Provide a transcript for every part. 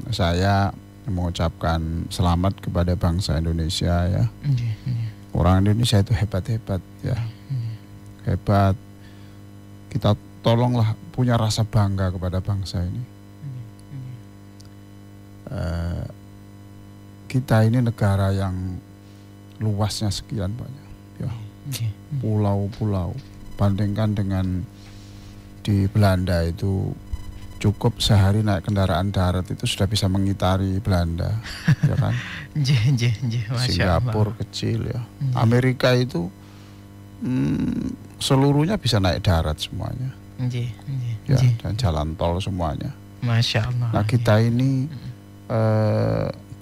saya mengucapkan selamat kepada bangsa Indonesia ya. Orang Indonesia itu hebat-hebat ya. Hebat. Kita tolonglah punya rasa bangga kepada bangsa ini. Kita ini negara yang luasnya sekian banyak ya. Pulau-pulau. Bandingkan dengan di Belanda itu cukup sehari naik kendaraan darat itu sudah bisa mengitari Belanda, ya kan? Singapura kecil ya. Amerika itu seluruhnya bisa naik darat semuanya. Ya, dan jalan tol semuanya. Masya Allah. Nah kita ini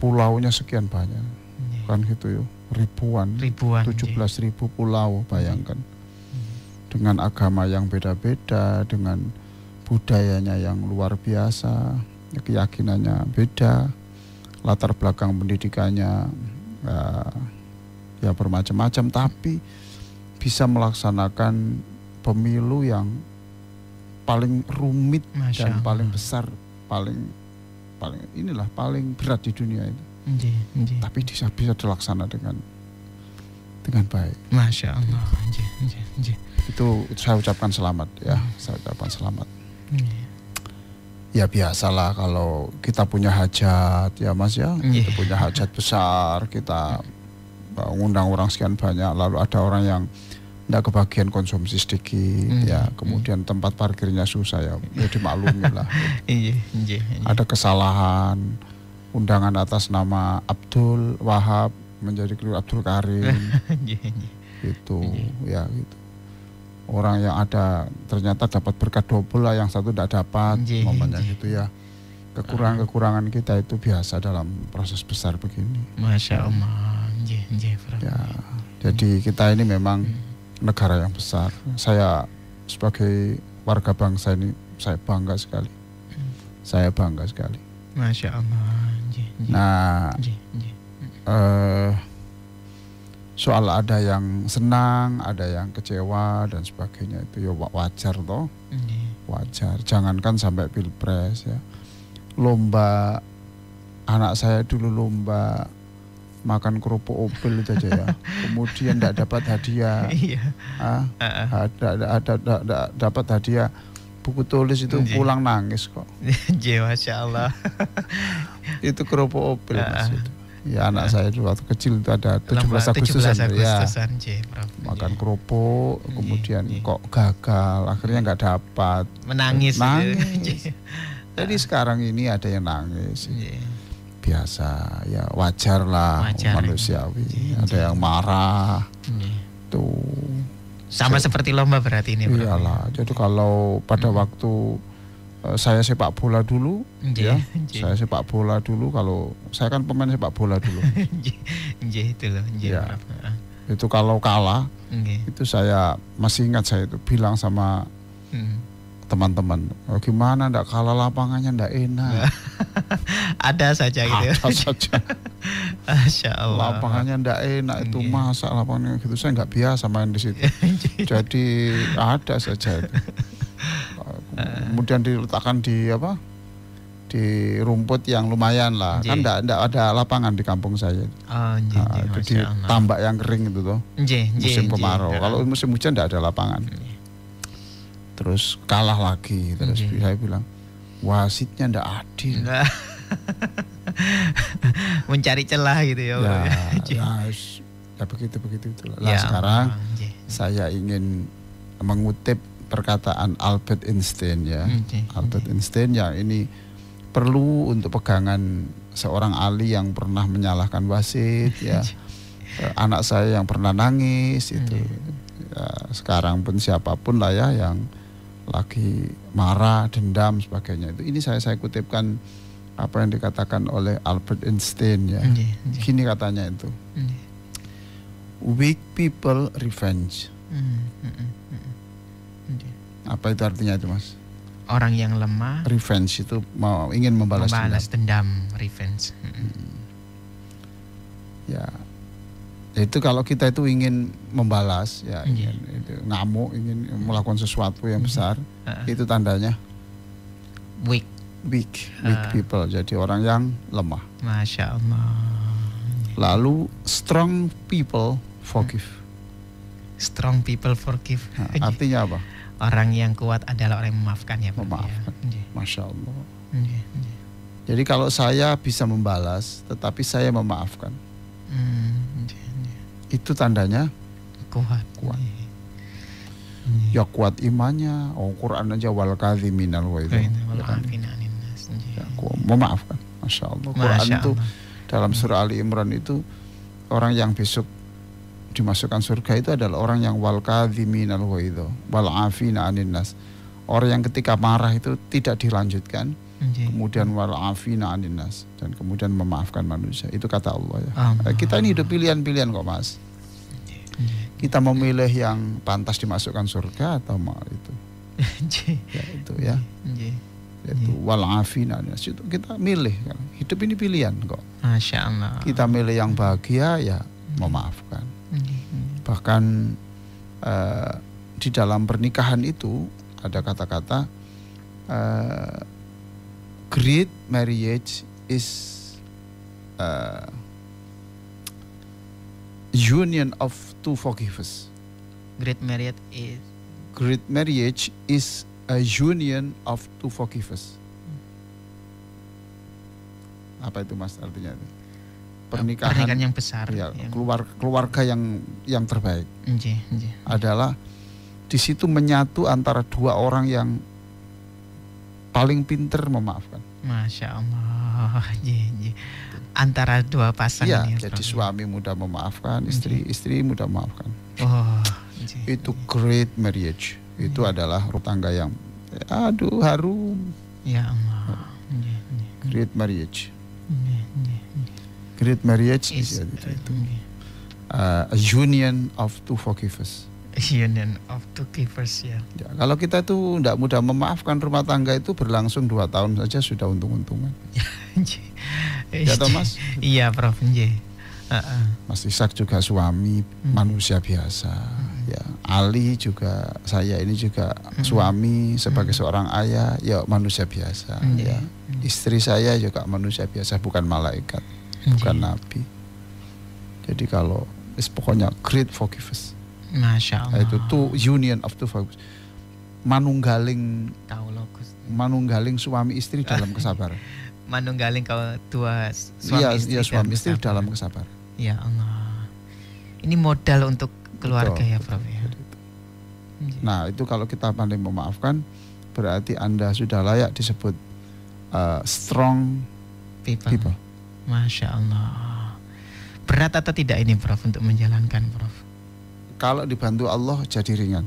pulaunya sekian banyak, kan gitu ya, ribuan 17.000 pulau, bayangkan. Dengan agama yang beda-beda, dengan budayanya yang luar biasa, keyakinannya beda, latar belakang pendidikannya ya bermacam-macam, tapi bisa melaksanakan pemilu yang paling rumit dan paling besar, paling berat di dunia itu. Tapi bisa dilaksana dengan baik. Masya Allah. Itu saya ucapkan selamat ya, saya ucapkan selamat. Ya biasalah kalau kita punya hajat ya Mas ya, kita punya hajat besar, kita ngundang orang sekian banyak, lalu ada orang yang tidak kebagian konsumsi sedikit ya, kemudian tempat parkirnya susah ya dimaklumi lah. Ada kesalahan, undangan atas nama Abdul Wahab menjadi keliru Abdul Karim. Gitu ya gitu. Orang yang ada ternyata dapat berkat double lah, yang satu tidak dapat, momennya gitu ya. Kekurangan-kekurangan kita itu biasa dalam proses besar begini. Masya Allah. Ya, jadi kita ini memang negara yang besar. Saya sebagai warga bangsa ini saya bangga sekali. Saya bangga sekali. Masya Allah. Nah, soal ada yang senang, ada yang kecewa dan sebagainya itu ya wajar toh. Wajar. Jangankan sampai pilpres ya. Lomba, anak saya dulu lomba makan kerupuk opel itu aja ya. Kemudian tidak dapat hadiah. Dapat hadiah buku tulis itu pulang nangis kok. Masya Allah. Itu kerupuk opel Mas itu. Ya anak saya dulu waktu kecil itu ada 17 Agustusan ya. Makan kerupuk, kemudian kok gagal, akhirnya nggak dapat. Menangis. Jadi sekarang ini ada yang nangis. Biasa ya, wajar lah, manusiawi. Ada yang marah. Tuh. Sama seperti lomba berarti ini. Iyalah. Jadi kalau pada waktu saya sepak bola dulu, ya. Saya sepak bola dulu. Kalau saya kan pemain sepak bola dulu. Ya. Itu kalau kalah, itu saya masih ingat, saya itu bilang sama teman-teman, gimana ndak kalah, lapangannya ndak enak. Ada saja gitu. Ada saja. Masya Allah. Lapangannya ndak enak itu, masa lapangannya gitu. Saya nggak biasa main di situ. Jadi ada saja itu. Kemudian diletakkan di di rumput yang lumayan lah. Kan enggak ada lapangan di kampung saya. Di tambak yang kering itu toh. Musim kemarau. Kalau musim hujan enggak ada lapangan. Terus kalah lagi. Terus saya bilang, wasitnya enggak adil. Mencari celah gitu ya. Ya begitu itulah. Nah, sekarang saya ingin mengutip perkataan Albert Einstein ya. Albert Einstein yang ini perlu untuk pegangan seorang ahli yang pernah menyalahkan wasit ya. Anak saya yang pernah nangis itu. Ya, sekarang pun siapapun lah ya yang lagi marah, dendam sebagainya itu. Ini saya kutipkan apa yang dikatakan oleh Albert Einstein ya. Gini katanya itu. Weak people revenge. Apa itu artinya itu Mas? Orang yang lemah. Revenge itu ingin membalas dendam. Revenge. Ya, itu kalau kita itu ingin membalas, ya ingin itu, ngamuk, ingin melakukan sesuatu yang besar, itu tandanya weak. weak people, jadi orang yang lemah. Masya Allah. Lalu strong people forgive. Strong people forgive. Nah, artinya apa? Orang yang kuat adalah orang yang memaafkan ya Prof. Memaafkan. Ya. Masya Allah. Jadi kalau saya bisa membalas, tetapi saya memaafkan, itu tandanya kuat. Ya kuat imannya. Oh, Quran aja wal kadhiminal ghaidh. Ya, memaafkan. Masya Allah. Quran itu dalam surah Ali Imran itu orang yang besok dimasukkan surga itu adalah orang yang wal kadhiminal ghaidh wal afina 'anil nas. Orang yang ketika marah itu tidak dilanjutkan, kemudian wal afina 'anil nas, dan kemudian memaafkan manusia. Itu kata Allah ya. Kita ini hidup pilihan-pilihan kok Mas. Kita memilih yang pantas dimasukkan surga atau mau itu. Ya itu ya. Yaitu wal afina 'anil nas. Itu kita milih kan. Hidup ini pilihan kok. Masya Allah. Kita milih yang bahagia ya memaafkan. Bahkan di dalam pernikahan itu ada kata-kata great marriage is union of two forgivers. Great marriage is a union of two forgivers. Apa itu Mas artinya itu? Pernikahan yang besar ya, keluarga yang terbaik adalah di situ menyatu antara dua orang yang paling pinter memaafkan. Masya Allah. Antara dua pasangan ya, jadi suami mudah memaafkan, istri mudah memaafkan. Itu great marriage. Itu adalah rumah tangga yang harum. Ya Allah. Great marriage. Great marriage is a union of two forgivers. Union of two givers ya. Kalau kita tuh tidak mudah memaafkan, rumah tangga itu berlangsung 2 tahun saja sudah untung-untungan. Ya toh Mas? Iya Prof. Mas Ishak juga suami manusia biasa. Ya, Ali juga, saya ini juga suami sebagai seorang ayah, ya manusia biasa. Ya, istri saya juga manusia biasa, bukan malaikat, bukan nabi. Jadi kalau pokoknya great forgivers. Masya Allah. Itu tuh union of two forgivers. Manunggaling suami istri dalam kesabaran. Manunggaling kau tua suami istri. Iya, suami istri dalam kesabaran. Ya Allah. Ini modal untuk keluarga. Betul, ya Prof. Ya. Nah itu kalau kita pandai memaafkan, berarti Anda sudah layak disebut strong people. Masya Allah. Berat atau tidak ini Prof untuk menjalankan Prof? Kalau dibantu Allah jadi ringan.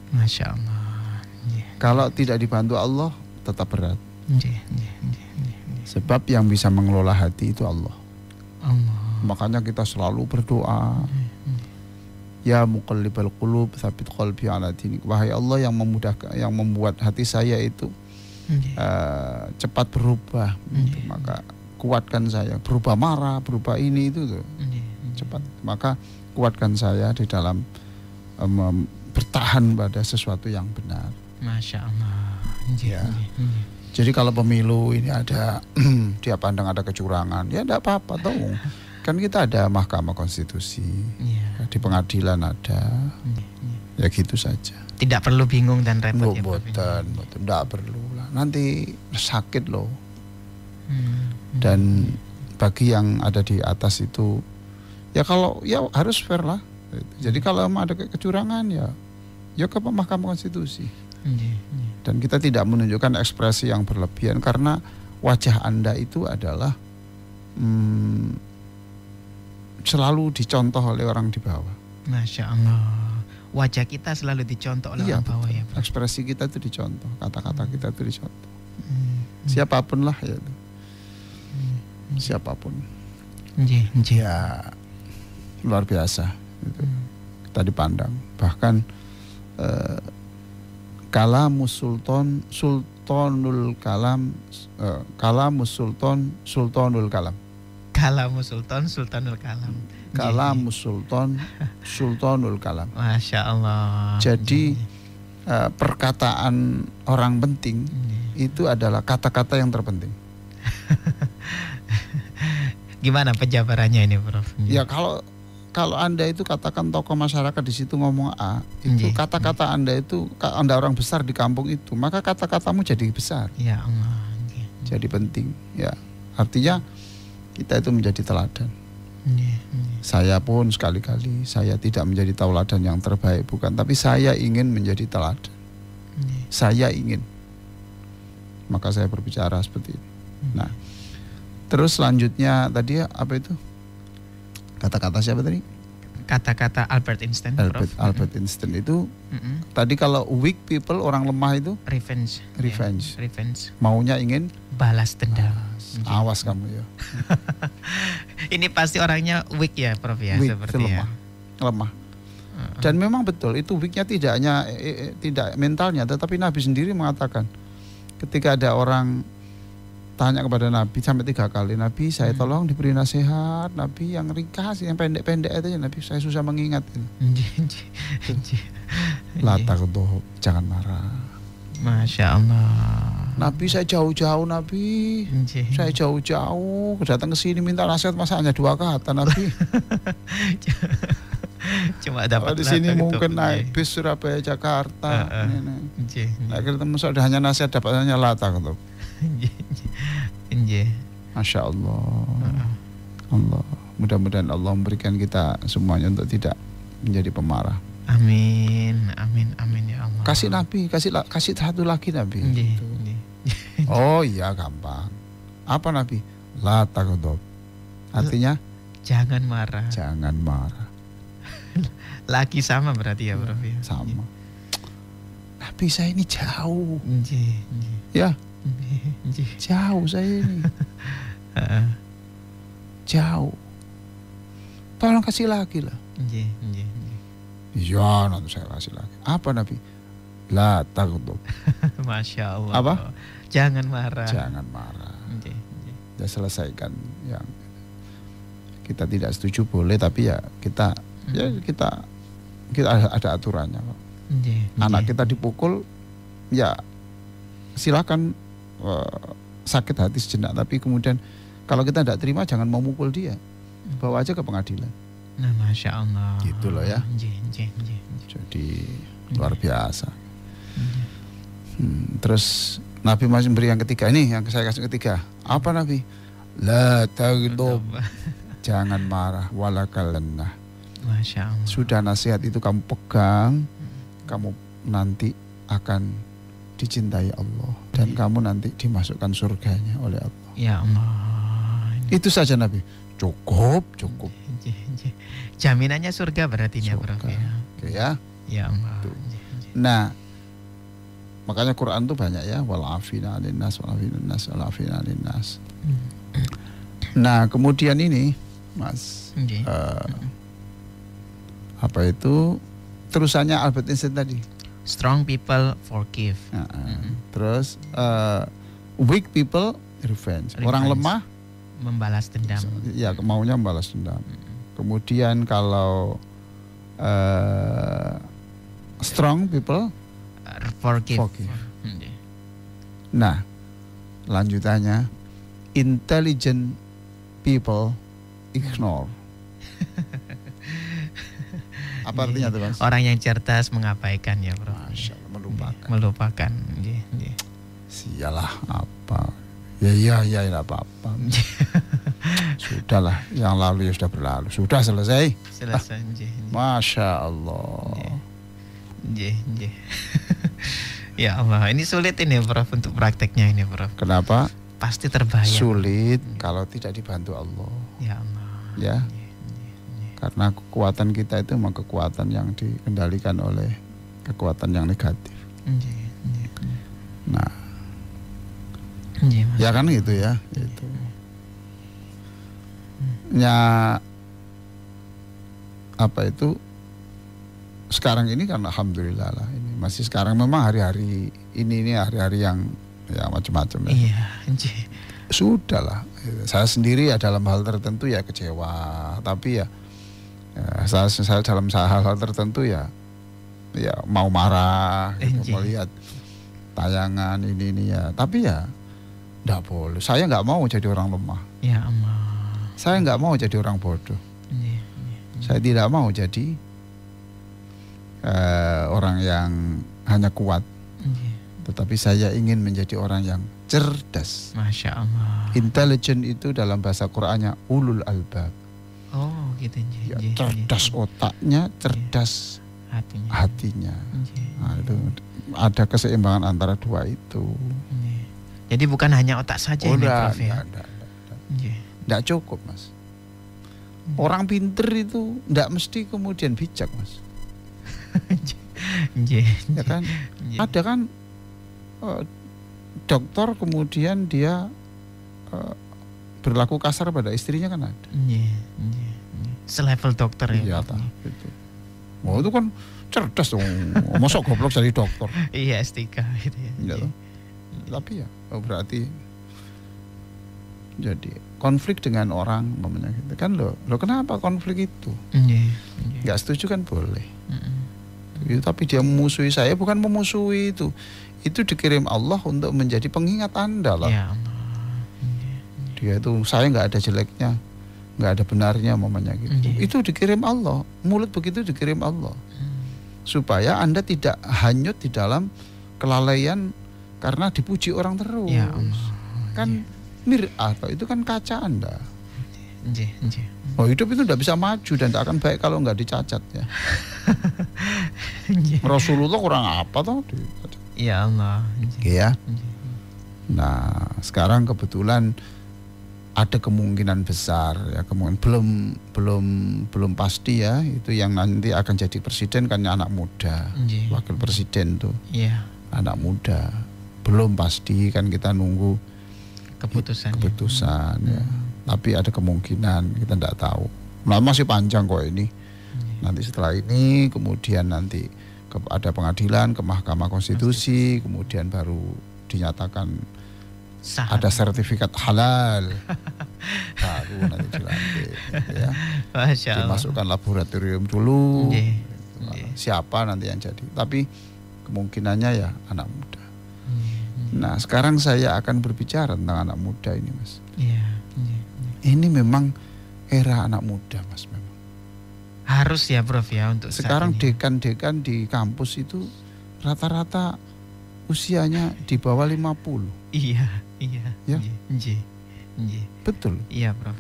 Masya Allah. Kalau tidak dibantu Allah tetap berat. Sebab yang bisa mengelola hati itu Allah. Makanya kita selalu berdoa. Ya muqallibal qulub tsabit qalbi ala dinik. Wahai Allah yang memudahkan, yang membuat hati saya itu cepat berubah. Maka kuatkan saya. Berubah marah, berubah ini itu tuh. Cepat. Maka kuatkan saya di dalam bertahan pada sesuatu yang benar. Masya Allah. Ya. Jadi kalau pemilu ini ada dia pandang ada kecurangan, ya tidak apa-apa toh. Kan kita ada Mahkamah Konstitusi, di pengadilan ada, ya gitu saja. Tidak perlu bingung dan repot. Betul, tidak perlu lah. Nanti sakit loh. Dan bagi yang ada di atas itu, ya kalau ya harus fair lah. Jadi kalau ada kecurangan ya ke Mahkamah Konstitusi. Dan kita tidak menunjukkan ekspresi yang berlebihan karena wajah Anda itu adalah selalu dicontoh oleh orang di bawah. Masya Allah. Wajah kita selalu dicontoh oleh orang bawah ya. Ekspresi kita itu dicontoh, kata-kata kita itu dicontoh. Siapapun lah ya. Siapapun. Ya luar biasa gitu. Kita dipandang. Bahkan kalamus sultanul kalam, kalamus sultanul kalam. Kalamus sultanul kalam. Kalamus sultanul kalam. Masya Allah. Jadi perkataan orang penting itu adalah kata-kata yang terpenting. Gimana penjabarannya ini, Prof? Ya kalau Anda itu katakan tokoh masyarakat di situ ngomong A, itu kata-kata Anda itu, Anda orang besar di kampung itu, maka kata-katamu jadi besar. Ya Allah. Jadi penting, ya. Artinya kita itu menjadi teladan. Saya pun sekali-kali saya tidak menjadi tauladan yang terbaik, bukan, tapi saya ingin menjadi teladan. Saya ingin. Maka saya berbicara seperti ini. Nah, terus selanjutnya tadi apa itu? Kata-kata siapa tadi? Kata-kata Albert Einstein. Albert Einstein itu tadi kalau weak people, orang lemah itu revenge. Maunya ingin balas dendam. Awas kamu ya. Ini pasti orangnya weak ya, Prof ya, weak, seperti lemah. Dan memang betul itu weaknya tidak hanya tidak mentalnya, tetapi Nabi sendiri mengatakan ketika ada orang tanya kepada Nabi sampai 3 kali, Nabi saya tolong diberi nasihat, Nabi yang ringkas, yang pendek-pendek aja, Nabi saya susah mengingat. La taghdab, jangan marah. Masya Allah. Nabi saya jauh-jauh, Nabi saya jauh-jauh datang ke sini minta nasihat, masa hanya 2 kata Nabi. Cuma dapat di sini mungkin naik bis Surabaya Jakarta, naik kereta sudah hanya nasihat dapat hanya la taghdab. Masya Allah. Allah, mudah-mudahan Allah memberikan kita semuanya untuk tidak menjadi pemarah. Amin, amin, amin ya Allah. Kasih Nabi, kasih satu lagi Nabi. Gitu. Oh iya gampang. Apa Nabi? La taghdab. Artinya jangan marah. Jangan marah. Lagi sama berarti ya, Prof ya. Sama. Nabi saya ini jauh. Ya. Jauh saya ini. Jauh. Tolong kasih lagi lah. Iya, nanti saya kasih lagi. Apa Nabi? La taghdab. Masya Allah. Apa? Jangan marah. Jangan marah. Ya selesaikan yang kita tidak setuju boleh, tapi ya kita ada aturannya kok. Anak kita dipukul, ya silakan sakit hati sejenak, tapi kemudian kalau kita tidak terima jangan mau mukul dia, bawa aja ke pengadilan. Nah, Masya Allah. Gitu loh ya. Jadi luar biasa. Terus Nabi masih beri yang ketiga, ini yang saya kasih ketiga. Apa Nabi? La taghdab. Jangan marah, walakal lannah. Masya Allah. Sudah nasihat itu kamu pegang, kamu nanti akan dicintai Allah dan kamu nanti dimasukkan surganya oleh Allah. Ya Allah. Itu saja Nabi. Cukup. Jaminannya surga berarti ya, Prof ya. Oke ya. Ya Allah. Nah, makanya Quran tuh banyak ya, wal afina 'anin nas, wal afina 'anin nas. Nah, kemudian ini, Mas, apa itu terusannya Albert Einstein tadi? Strong people forgive. Terus weak people revenge. Orang lemah membalas dendam. Ya, maunya membalas dendam. Kemudian kalau strong people forgive. Nah, lanjutannya intelligent people ignore. Apa artinya tuh, Mas? Orang yang cerdas mengabaikan ya, Bro. Masya Allah, melupakan. Sialah apa? Ya tidak apa-apa. Sudahlah, yang lalu ya sudah berlalu. Sudah selesai. Masya Allah. Ya Allah, ini sulit ini, Prof, untuk prakteknya ini, Prof. Kenapa? Pasti terbayang. Sulit kalau tidak dibantu Allah. Ya Allah. Ya. Karena kekuatan kita itu memang kekuatan yang dikendalikan oleh kekuatan yang negatif. Nah, ya kan gitu ya. Gitu. Ya, apa itu? Sekarang ini kan alhamdulillah lah. Ini masih sekarang memang hari-hari ini hari-hari yang ya macam-macam ya. Iya. Sudahlah. Saya sendiri ya dalam hal tertentu ya kecewa, tapi ya saya dalam hal-hal tertentu ya ya mau marah gitu, melihat tayangan ini ya. Tapi ya enggak boleh. Saya enggak mau jadi orang lemah. Ya Allah. Saya enggak mau jadi orang bodoh. Saya tidak mau jadi orang yang hanya kuat. Tetapi saya ingin menjadi orang yang cerdas. Masya Allah. Intelligent itu dalam bahasa Qur'annya ulul albab. Oh gitu. Ya, cerdas otaknya, cerdas hatinya. Nah, itu ada keseimbangan antara dua itu. Jadi bukan hanya otak saja ini Prof ya? Enggak cukup Mas. Orang pinter itu enggak mesti kemudian bijak Mas. Ya kan? Ada kan dokter kemudian dia berlaku kasar pada istrinya kan ada. Selevel dokter ya. Iya, itu. Oh itu kan cerdas dong. Masa goblok jadi dokter. Iya S3 gitu ya. Iya. Tapi ya berarti jadi konflik dengan orang namanya gitu kan lo kenapa konflik itu? Nggak setuju kan boleh. Tapi dia memusuhi saya bukan memusuhi itu dikirim Allah untuk menjadi pengingat Anda lah. Ya Allah. Dia itu saya nggak ada jeleknya, nggak ada benarnya mamanya gitu. Itu dikirim Allah, mulut begitu dikirim Allah supaya Anda tidak hanyut di dalam kelalaian karena dipuji orang terus. Ya Allah. Kan mir'ah itu kan kaca Anda. Oh hidup itu tidak bisa maju dan tidak akan baik kalau nggak dicacat ya. Rasulullah kurang apa toh? Ya Allah. Ya. Nah sekarang kebetulan ada kemungkinan besar ya, kemungkinan belum pasti ya, itu yang nanti akan jadi presiden kan anak muda, wakil presiden tuh, anak muda, belum pasti kan kita nunggu keputusan ya. Tapi ada kemungkinan, kita tidak tahu. Nah, masih panjang kok ini. Nanti setelah ini kemudian nanti ada pengadilan ke Mahkamah Konstitusi, kemudian baru dinyatakan ada sertifikat halal. Baru nanti dilantik ya. Dimasukkan laboratorium dulu. Siapa nanti yang jadi. Tapi kemungkinannya ya anak muda. Nah, sekarang saya akan berbicara tentang anak muda ini, Mas. Ini memang era anak muda, Mas, memang. Harus ya, Prof ya untuk sekarang dekan-dekan di kampus itu rata-rata usianya di bawah 50. Iya. Ya. Betul. Iya, Prof.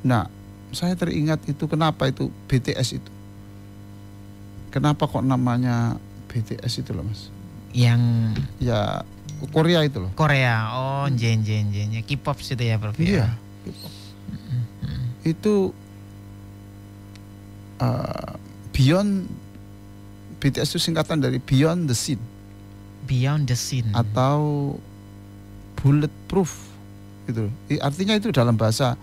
Nah, saya teringat itu kenapa itu BTS itu. Kenapa kok namanya BTS itu loh, Mas? Yang ya Korea itu loh. Korea. Oh, jen. K-pop itu ya, Prof. Iya, K-pop. Itu Beyond, BTS itu singkatan dari Beyond the Scene. Beyond the Scene. Atau bulletproof gitu. Artinya itu dalam bahasa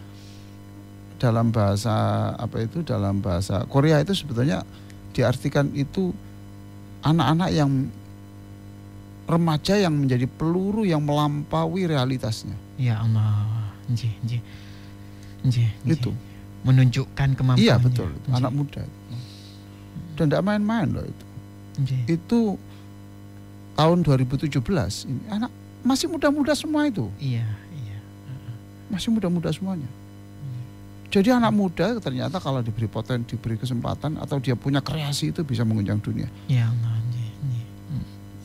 apa itu, dalam bahasa Korea itu sebetulnya diartikan itu anak-anak yang remaja yang menjadi peluru yang melampaui realitasnya. Ya Allah. Itu menunjukkan kemampuannya. Iya betul, itu anak muda itu. Dan tidak main-main loh itu. Itu tahun 2017 ini anak masih muda-muda semua itu. Iya. Masih muda-muda semuanya. Jadi anak muda ternyata kalau diberi diberi kesempatan atau dia punya kreasi itu bisa mengunjang dunia. Ya Allah.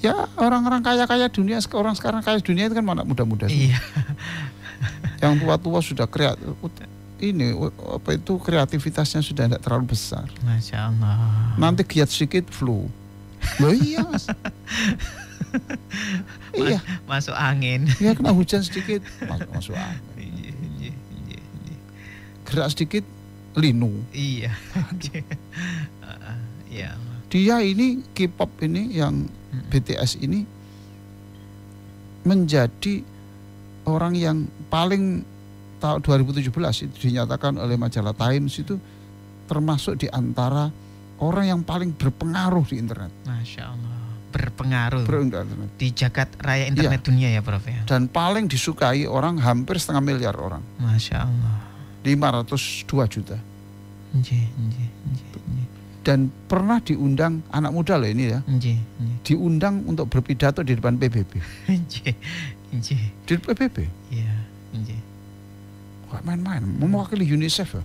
Ya orang-orang kaya-kaya dunia, orang sekarang kaya dunia itu kan anak muda-muda. Iya. Yang tua-tua sudah kreatif. Ini apa itu kreativitasnya sudah tidak terlalu besar. Masya Allah. Nanti giat sedikit flu. Loh iya Mas. Iya. Masuk angin. Iya kena hujan sedikit masuk angin. Gerak sedikit linu. Iya. Iya. Dia ini K-pop ini yang BTS ini menjadi orang yang paling tahun 2017 itu dinyatakan oleh majalah Times itu termasuk di antara orang yang paling berpengaruh di internet. Masya Allah, berpengaruh di jagat raya internet dunia ya Prof ya. Dan paling disukai orang hampir 500 miliar orang. Masya Allah. 502 juta. Dan pernah diundang anak muda loh ini ya. Diundang untuk berpidato di depan PBB. Di PBB. Iya. Gak main-main, mewakili UNICEF ya.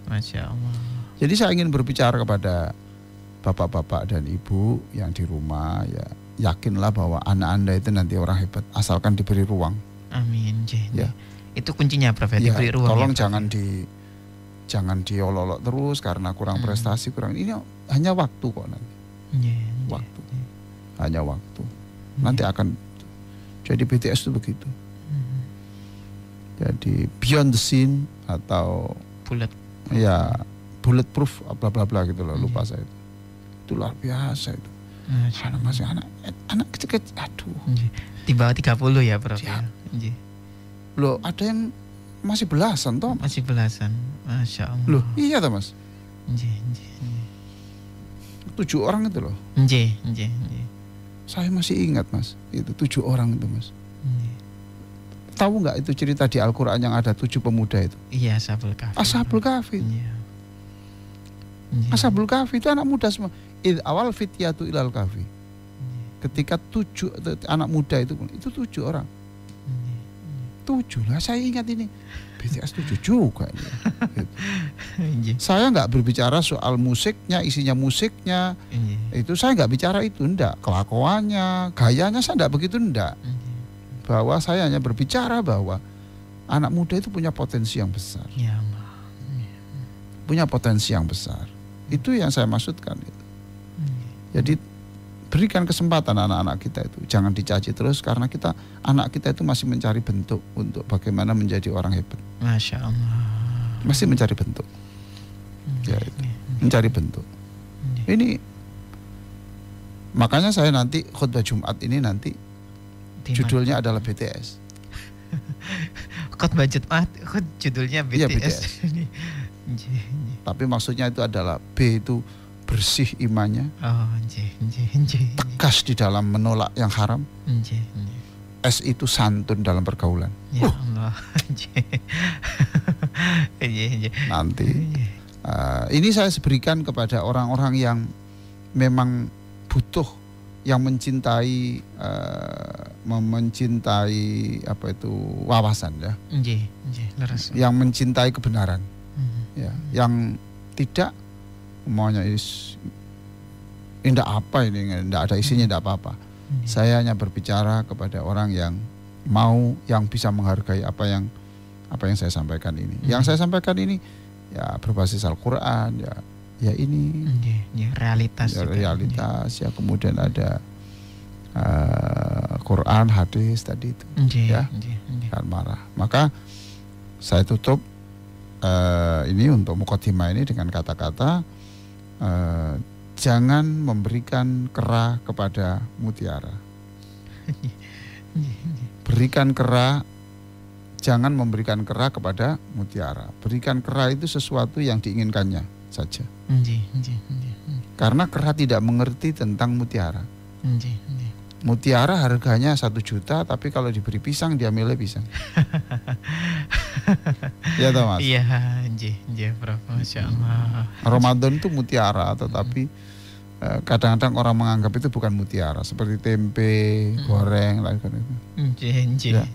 Masya Allah. Jadi saya ingin berbicara kepada bapak-bapak dan ibu yang di rumah, ya yakinlah bahwa anak Anda itu nanti orang hebat asalkan diberi ruang. Amin. Ya. Itu kuncinya Prof, diberi ruang. Tolong ya, jangan diolok-olok terus karena kurang prestasi, kurang ini hanya waktu kok nanti. Waktu. Hanya waktu. Nanti akan jadi BTS itu begitu. Jadi beyond the scene atau bulletproof bla bla bla gitu loh, lupa saya itu. Itu luar biasa itu. Masih anak kecil-kecil, aduh. Di bawah 30 ya Prof. Ya. Loh, ada yang masih belasan toh? Masih belasan. Masya Allah. Loh, iya toh Mas? 7 orang itu loh. Saya masih ingat Mas, itu 7 orang itu Mas. Tahu nggak itu cerita di Al-Quran yang ada 7 pemuda itu? Iya, Ashabul Kahfi. Ashabul Kahfi. Ashabul Kahfi itu anak muda semua. Awal fityatu ilal kahfi. Ketika 7 anak muda itu 7 orang. 7 lah, saya ingat ini BTS 7 juga ini. Gitu. Saya nggak berbicara soal musiknya, isinya musiknya. Itu saya nggak bicara itu, enggak. Kelakuannya, gayanya saya enggak begitu, enggak. Bahwa saya hanya berbicara bahwa anak muda itu punya potensi yang besar. Ya Allah. Punya potensi yang besar. Itu yang saya maksudkan itu. Jadi berikan kesempatan anak-anak kita itu. Jangan dicaci terus karena anak kita itu masih mencari bentuk untuk bagaimana menjadi orang hebat. Masya Allah. Masih mencari bentuk. Ya, itu. Mencari bentuk. Ini makanya saya nanti khutbah Jumat ini nanti judulnya adalah BTS. Khutbah Jumat, judulnya BTS. Iya, BTS. Tapi maksudnya itu adalah B itu bersih imannya, tegas di dalam menolak yang haram. S itu santun dalam pergaulan. Ya Allah. Nanti ini saya berikan kepada orang-orang yang memang butuh, yang mencintai apa itu wawasan ya. Yang mencintai kebenaran. Ya, yang tidak maunya indah apa ini, enggak ada isinya, enggak apa-apa. Saya hanya berbicara kepada orang yang mau, yang bisa menghargai apa yang saya sampaikan ini. Yang saya sampaikan ini ya berbasis Al-Qur'an, ya ini realitas. Ya, realitas ya, kemudian ada Quran, hadis tadi itu. Jangan marah. Maka saya tutup ini untuk mukadimah ini dengan kata-kata jangan memberikan kera kepada mutiara. Berikan kera, jangan memberikan kera kepada mutiara. Berikan kera itu sesuatu yang diinginkannya saja. Karena kera tidak mengerti tentang mutiara. Mutiara harganya 1 juta, tapi kalau diberi pisang dia milih pisang. Ya toh Mas? Iya, Prof. Masya Allah. Ramadan itu mutiara, tetapi kadang-kadang orang menganggap itu bukan mutiara, seperti tempe, goreng, lain itu. Ya.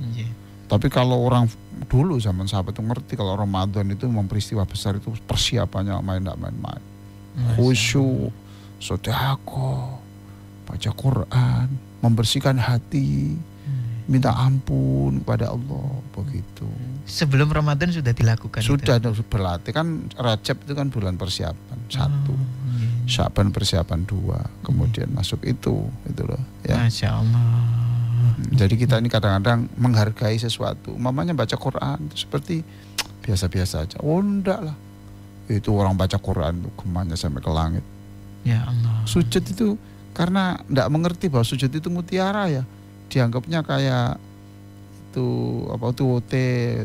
Tapi kalau orang dulu zaman sahabat itu ngerti kalau Ramadan itu peristiwa besar, itu persiapannya main-main. Khusyuk, sedekah, baca Quran, membersihkan hati, minta ampun kepada Allah, begitu. Sebelum Ramadan sudah dilakukan. Sudah berlatih kan. Rajab itu kan bulan persiapan 1, Sya'ban persiapan 2, kemudian masuk itu loh. Ya. Masya Allah. Jadi kita ini kadang-kadang menghargai sesuatu. Umpamanya baca Quran seperti biasa-biasa aja. Oh enggak lah. Itu orang baca Quran tuh gemanya sampai ke langit. Ya Allah. Sujud itu karena enggak mengerti bahwa sujud itu mutiara ya. Dianggapnya kayak itu apa itu hotel.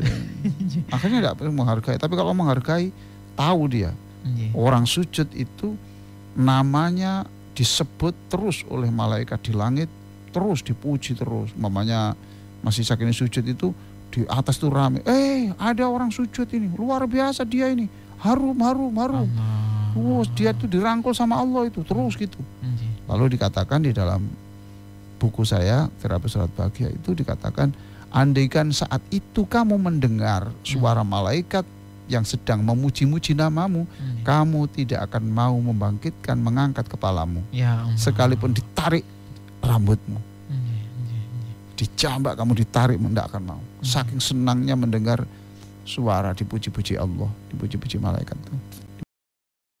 Akhirnya enggak perlu menghargai. Tapi kalau menghargai, tahu dia. Orang sujud itu namanya disebut terus oleh malaikat di langit, terus dipuji terus. Mamanya masih sakit sujud itu di atas tuh rame. Ada orang sujud ini, luar biasa dia ini. Harum. Dia tuh dirangkul sama Allah itu terus gitu. Lalu dikatakan di dalam buku saya Terapi Salat Bahagia itu dikatakan, andaikan saat itu kamu mendengar suara malaikat yang sedang memuji-muji namamu, kamu tidak akan mau membangkitkan, mengangkat kepalamu, sekalipun ditarik rambutmu, dijambak kamu, ditarik, tidak akan mau. Saking senangnya mendengar suara dipuji-puji Allah, dipuji-puji malaikat itu.